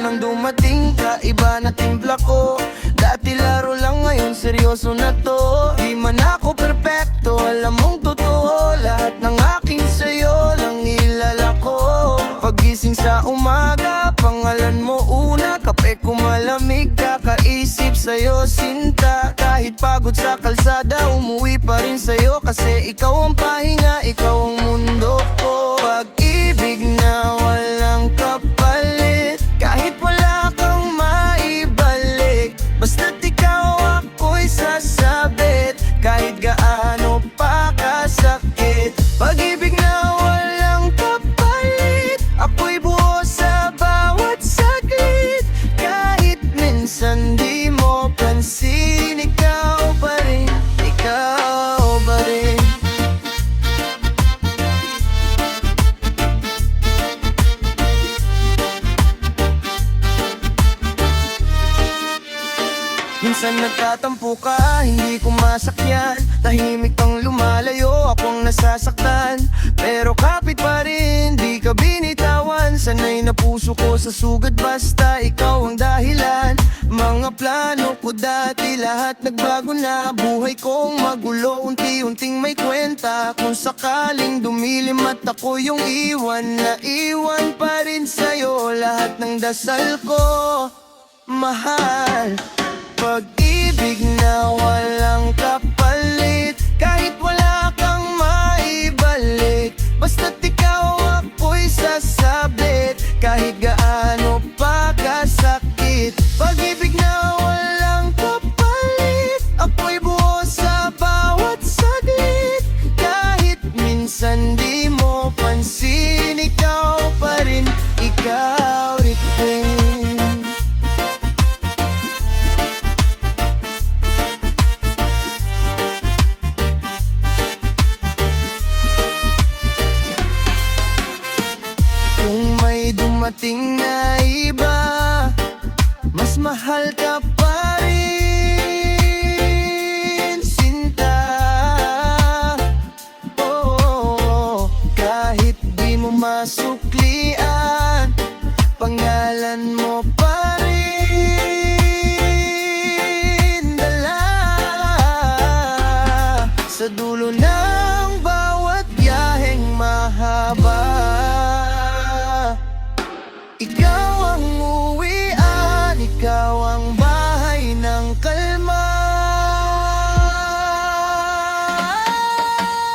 nang dumating ka, iba na timpla ko. Dati laro lang, ngayon seryoso na to. Di man ako perpekto, alam mong totoo. Lahat ng aking sayo lang ilalako. Pagising sa umaga, pangalan mo una. Kape ko malamig, kakaisip sa'yo sinta. Kahit pagod sa kalsada, umuwi pa rin sa'yo. Kasi ikaw ang pahinga, ikaw ang mundo ko. Pag-ibig na walang kapalit, kahit wala kang maibalik. Basta't ikaw ako'y sasabit, kahit gaano pa kasakit. Pag-ibig na walang kapalit, ako'y buo sa bawat saglit. Kahit minsan di mo pansin, ikaw pa rin, ikaw pa rin. Minsan nagtatampo ka, hindi ko masakyan. Tahimik kang lumalayo, akong nasasaktan. Pero kapit pa rin, di ka binitawan. Sanay na puso ko sa sugat, basta ikaw ang dahilan. Mga plano ko dati, lahat nagbago na. Buhay kong magulo, unti-unting may kwenta. Kung sakaling dumilim at ako yung iwan, na iwan pa rin sa'yo lahat ng dasal ko, mahal. Pag-ibig na walang kapalit, kahit wala kang maibalik. Basta't ikaw ako'y sasabit, kahit gaano pa kasakit. Pag-ibig na walang kapalit, ako'y buo sa bawat saglit. Kahit minsan di mo pansin, ikaw pa rin, ikaw rin. Dumating na iba, mas mahal ka pa rin, sinta. Oh, kahit di mo masuklian, pangalan mo pa rin dala. Sa dulo ng bawat biyaheng mahaba, ikaw ang uwian, ikaw ang bahay ng kalma.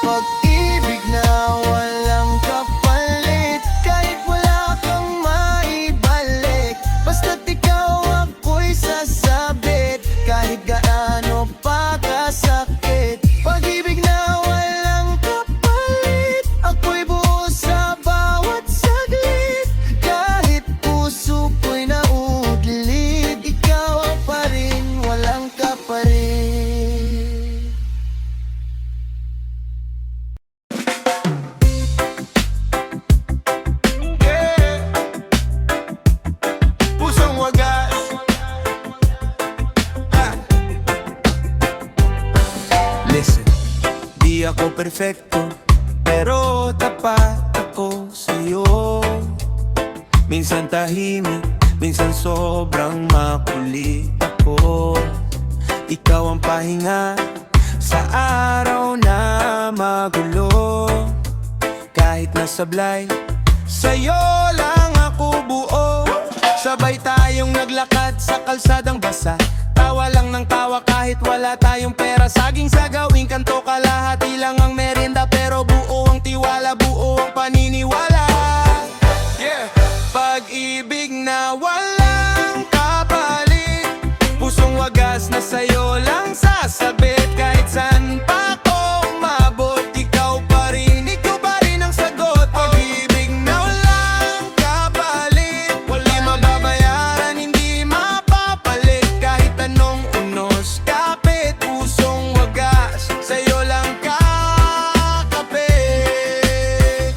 Pag-ibig na walang kapalit, kahit wala kang maibalik. Basta't ikaw ako'y sasabit, kahit gaano pa kasakit. Pag-ibig na walang kapalit, ako'y buo sa bawat saglit. Kahit puso ko'y naudlid, ikaw pa rin, walang ka pa rin. Yeah. Pusong wagas. Listen, di ako perfecto, pero tapat ako sa'yo. Minsan tahimik, minsan sobrang makulit ako. Ikaw ang pahinga sa araw na magulo. Kahit nasablay, sa'yo lang ako buo. Sabay tayong naglakad sa kalsadang basa, tawa lang ng tawa kahit wala tayong pera. Saging sa gawing kanto, kalahati lang ang merienda. Pero buo ang tiwala, buo ang paniniwala. Yeah. Pag-ibig na walang kapalit, pusong wagas na sa'yo lang sasabit. Kahit saan pa ako umabot, ikaw pa rin ang sagot. Pag-ibig na walang kapalit, wala mababayaran, hindi mapapalit. Kahit anong unos, kapit, pusong wagas, sa'yo lang kakapit.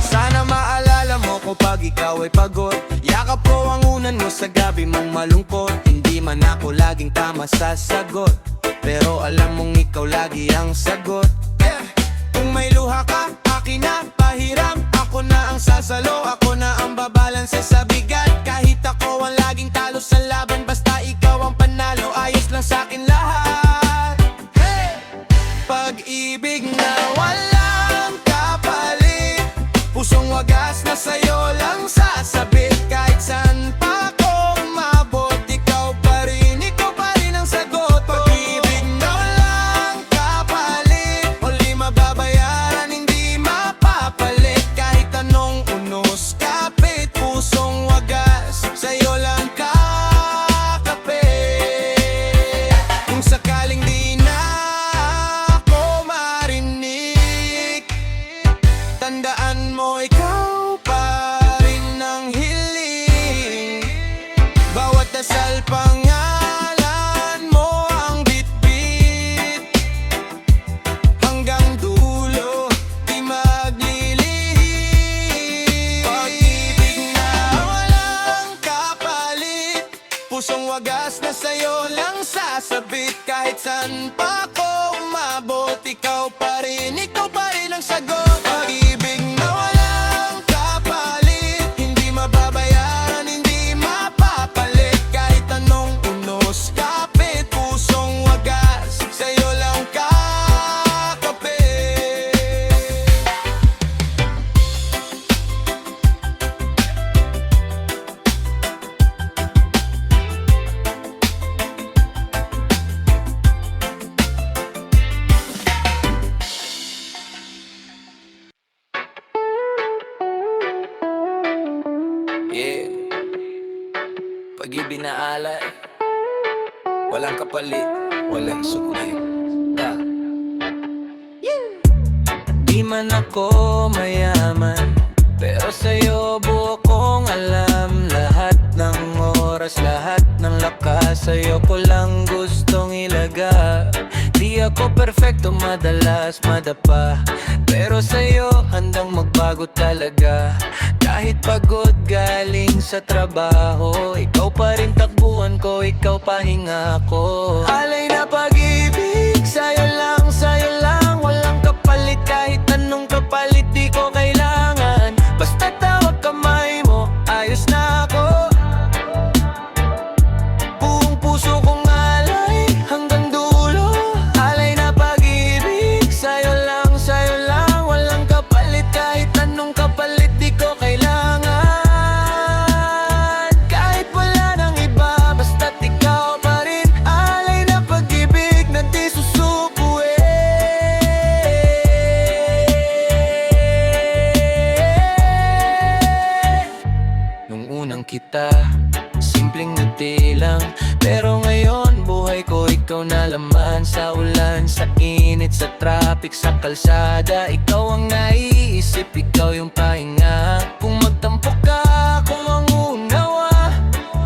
Sana maalala mo ko pag ikaw ay pagod. Yakap ko ang unan mo sa gabi mong malungkot. Hindi man ako laging tama sa sagot, pero alam mong ikaw lagi ang sagot. Kung may luha ka, akin na pahiram. Ako na ang sasalo, ako na ang babalanse sa bigat. Kahit ako ang laging talo sa laban, basta ikaw ang panalo, ayos lang sa'kin lahat. Hey! Pag-ibig na walang kapalit, pusong wagas na sa'yo lang sasabit. Kahit saan pa ako umabot, ikaw pa rin ang sagot. Pag-ibig na walang kapalit, huli mababayaran, hindi mapapalit. Kahit anong unos, kapit, pusong wagas, sa'yo lang kakapit. Kung sakaling di na ako marinig, tandaan mo ikaw pa rin ang hiling. Bawat dasal pangalan mo ang bitbit, hanggang dulo di maglilihim. Pag-ibig na walang kapalit, pusong wagas na sa'yo lang sasabit. Kahit saan pa ako umabot, ikaw pa rin ang sagot. Pag-ibig na walang kapalit, hindi mababayaran, hindi mapapalit. Kahit anong unos, kapit, pusong wagas, sa'yo lang kakapit. Yeah, pag-ibig na alay, walang kapalit, walang sukli. Di man ako mayaman, pero sa'yo buo kong alam. Lahat ng oras, lahat ng lakas, sa'yo ko lang gustong ilaga. Di ako perfecto, madalas madapa, pero sa'yo handang magbago talaga. Kahit pagod galing sa trabaho, ikaw pa rin takbuhan ko, ikaw pahinga ko. Alay na pag-ibig, sa'yo lang, walang kapalit. Kahit anong kapalit, di ko kailangan. Basta tawag kamay mo, ayos na ako. Buong puso kong alay, hanggang dulo. Alay na pag-ibig, sa'yo lang, walang kapalit. Kahit anong kapalit, di ko kailangan. Kahit wala nang iba, basta't ikaw pa rin. Alay na pag-ibig na di susukuin. Nung unang kita, simpleng ngiti lang, pero ngayon buhay ko ikaw na laman. Sa ulan, sa init, sa traffic, sa kalsada, ikaw ang naiisip, ikaw yung pahinga. Kung magtampo ka, kung ang unawa,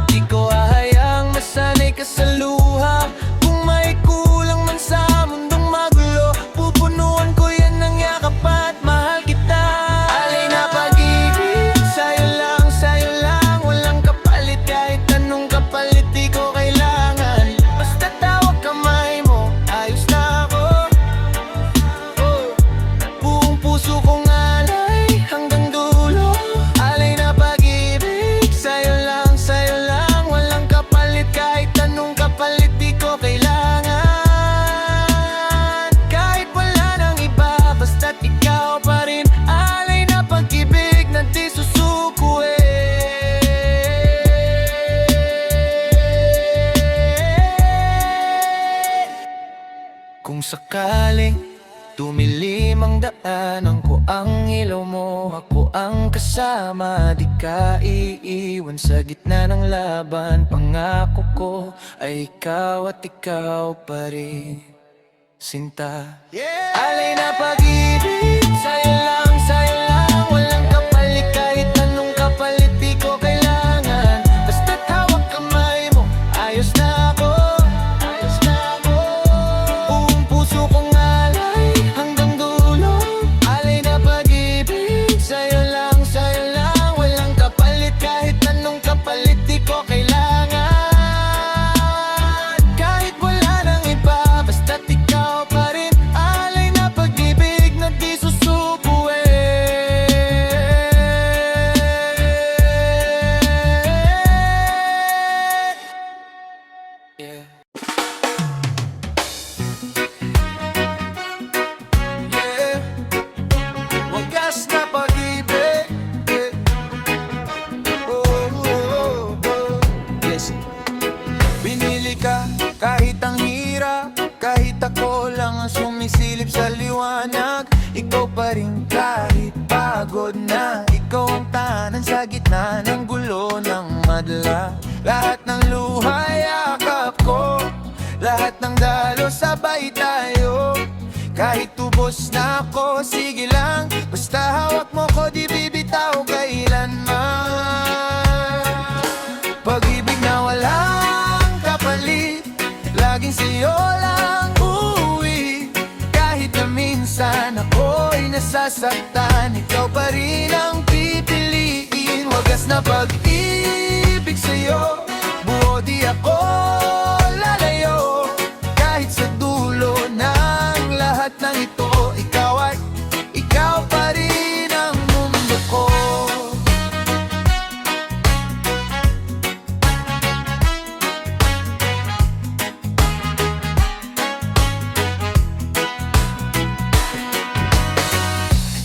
di ko hahayaang masanay ka sa luha. Kung may kulang man sa mundong magulo, pupunuan ko yan ng yakap at mahal kita. Alay na pag-ibig, sa'yo lang, walang kapalit. Kahit anong kapalit, di ko kailangan. Basta tawag kamay mo, ayos na ako. Buong puso kong alay, hanggang dulo. Alay na pag-ibig, sa'yo lang, walang kapalit. Kahit anong kapalit, di ko kailangan. Kahit wala nang iba, basta't ikaw pa rin. Alay na pag-ibig na di susukuin. Kung sakaling tumilim ang daanan ko, ang ilaw mo, ako ang kasama. Di ka iiwan sa gitna ng laban. Pangako ko ay ikaw at ikaw pa rin, sinta. Alay na pag-ibig, sa'yo lang, walang kapalit. Kahit anong kapalit, di ko kailangan. Basta't hawak kamay mo, ayos na ako. Buong puso kong alay, hanggang dulo. Alay na pag-ibig, sa'yo lang, walang kapalit. Kahit anong kapalit, di ko kailangan. Kahit wala nang iba, basta't ikaw pa rin. Alay na pag-ibig na di susukuin. Yeah. Yeah. Wagas na pag-ibig. Yeah. Oh, oh, oh, oh. Yes. Binili ka kahit ang hirap, kahit ako lang ang sumisilip sa liwanag. Ikaw pa rin kahit pagod na. Ikaw ang tahanan sa gitna ng gulo ng madla. Lahat ng luha yakap ko, lahat ng dalo sabay tayo. Kahit tubos na ako, sige lang, basta hawak mo ko, di bibitaw kailanman. Pag-ibig na walang kapalit, laging sa'yo lang uuwi. Kahit na minsan ako'y nasasaktan, ikaw pa rin ang pipiliin. Wagas na pag-ibig sa'yo, buo di ako lalayo. Kahit sa dulo ng lahat ng ito, ikaw at ikaw pa rin ang mundo ko.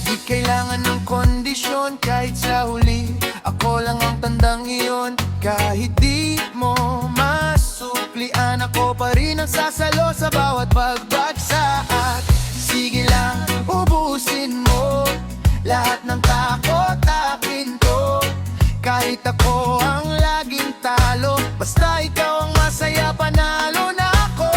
Di kailangan ng kondisyon kahit sa huli, ako lang ang tandang iyon. Kahit di mo masuklian, ako pa rin ang sasalo sa bawat pagbagsak. Sige lang, ubusin mo lahat ng takot akin ko. Kahit ako ang laging talo, basta ikaw ang masaya, panalo na ako.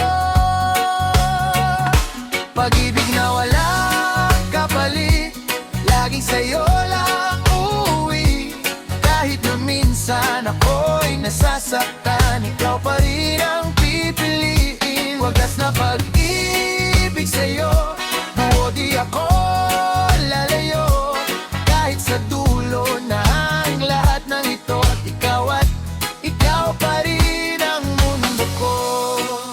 Pag-ibig na walang kapalit, laging sa'yo lang uuwi. Kahit na minsan ako'y nasasaktan, ikaw pa rin ang pipiliin. Wagas na pag-ibig sa'yo, buo di ako lalayo. Kahit sa dulo ng lahat ng ito, at ikaw pa rin ang mundo ko.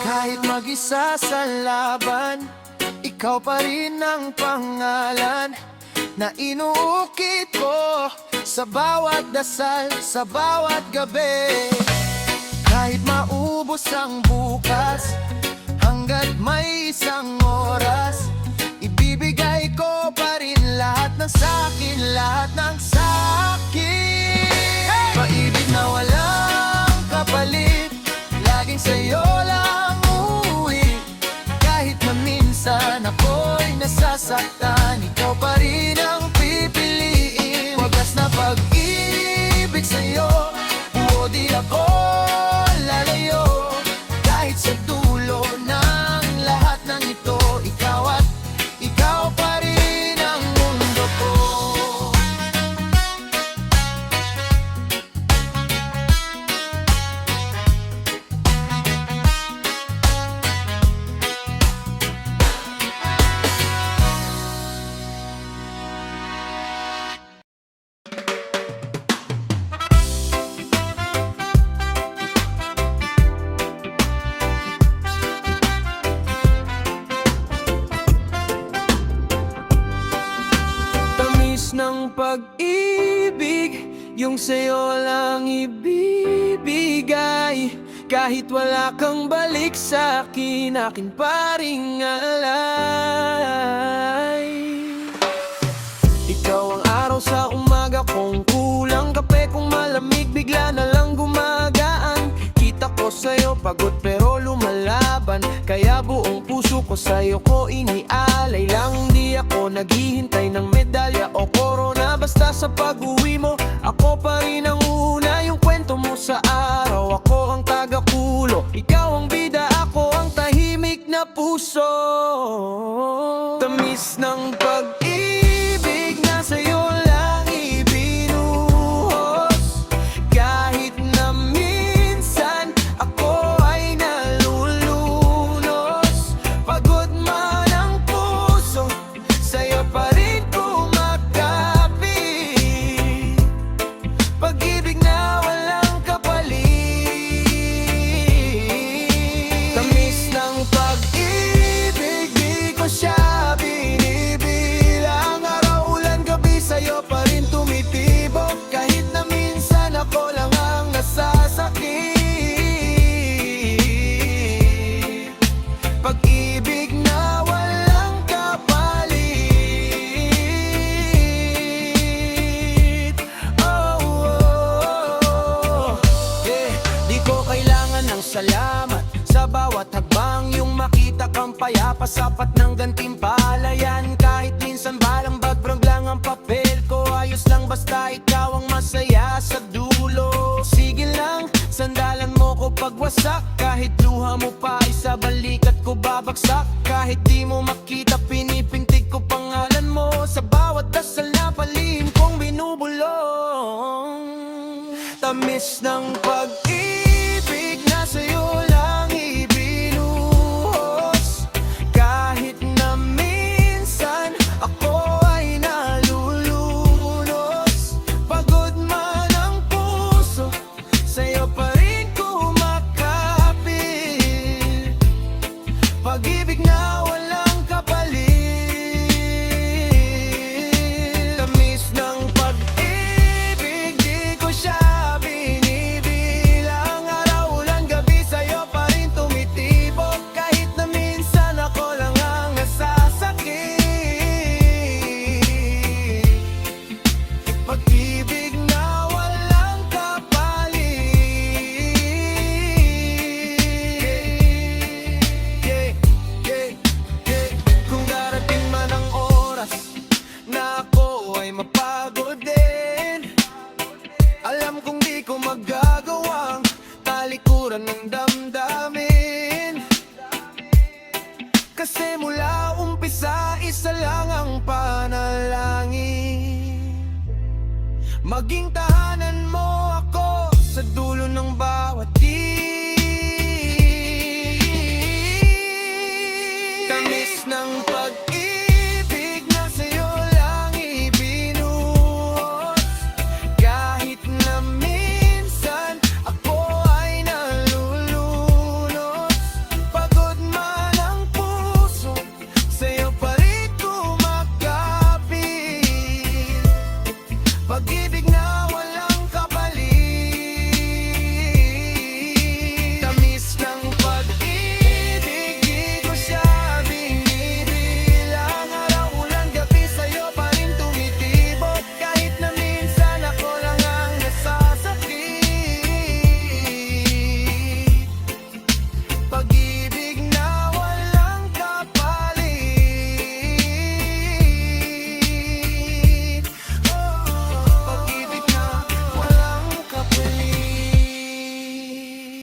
Kahit mag-isa sa laban, ikaw pa rin ang pangalan na inuukit ko sa bawat dasal, sa bawat gabi. Kahit maubos ang bukas, hanggat may isang oras, ibibigay ko pa rin lahat ng sa'kin, lahat ng sa'kin. Pag-ibig na walang kapalit, laging sa'yo lang uuwi. Kahit na minsan ako'y nasasaktan, ikaw pa rin ang pipiliin. Wagas na pag-ibig sa'yo, buo di ako lalayo. Kahit sa dulo ng lahat ng ito, ikaw at ikaw pa rin ang mundo ko. Ng pag-ibig, yung sa'yo lang ibibigay. Kahit wala kang balik sa'kin, akin pa ring alay. Ikaw ang araw sa umaga, kung kulang kape, kung malamig, bigla na lang gumagaan. Kita ko sa'yo, pagod pero lumalaban, kaya buong puso ko sa'yo ko inialay lang. Di ako naghihintay ng medalya o corona, basta sa pag-uwi mo, ako pa rin ang una. Yung kwento mo sa araw, ako ang taga-kulo. Ikaw ang bida, ako ang tahimik na puso. Tamis ng pag-ibig na sa'yo lang ibinuhos. Kahit na minsan ako ay nalulunos, pagod man ang puso, sa'yo pa rin kumakapit. Pag-ibig na walang kapalit. Tamis ng pag-ibig makita kang payapa, sapat ng gantimpala yan. Kahit minsan balang bagbrang lang ang papel ko, ayos lang basta ikaw ang masaya sa dulo. Sige lang, sandalan mo ko pagwasak, kahit luha mo pa isa balikat ko babagsak. Kahit di mo makita pinipintig ko pangalan mo, sa bawat dasal na palihim kong binubulong. Tamis ng pag-ibig na sa'yo lang ibinuhos, kahit na minsan ako ay nalulunos. Pagod man ang puso, sa'yo pa rin kumakapit. Pag-ibig na walang kapalit. Tamis ng pag-ibig, di ko siya binibilang. Araw ulan gabi sa'yo pa rin tumitibok, kahit na minsan ako lang ang nasasakit. Pag-ibig na walang kapalit. Kung darating man ang oras na ako ay mapagod din, alam kong di ko magagawang talikuran ng damdamin. Kasi mula umpisa, isa lang ang panalangin, maging tahanan mo ako sa dulo ng bawat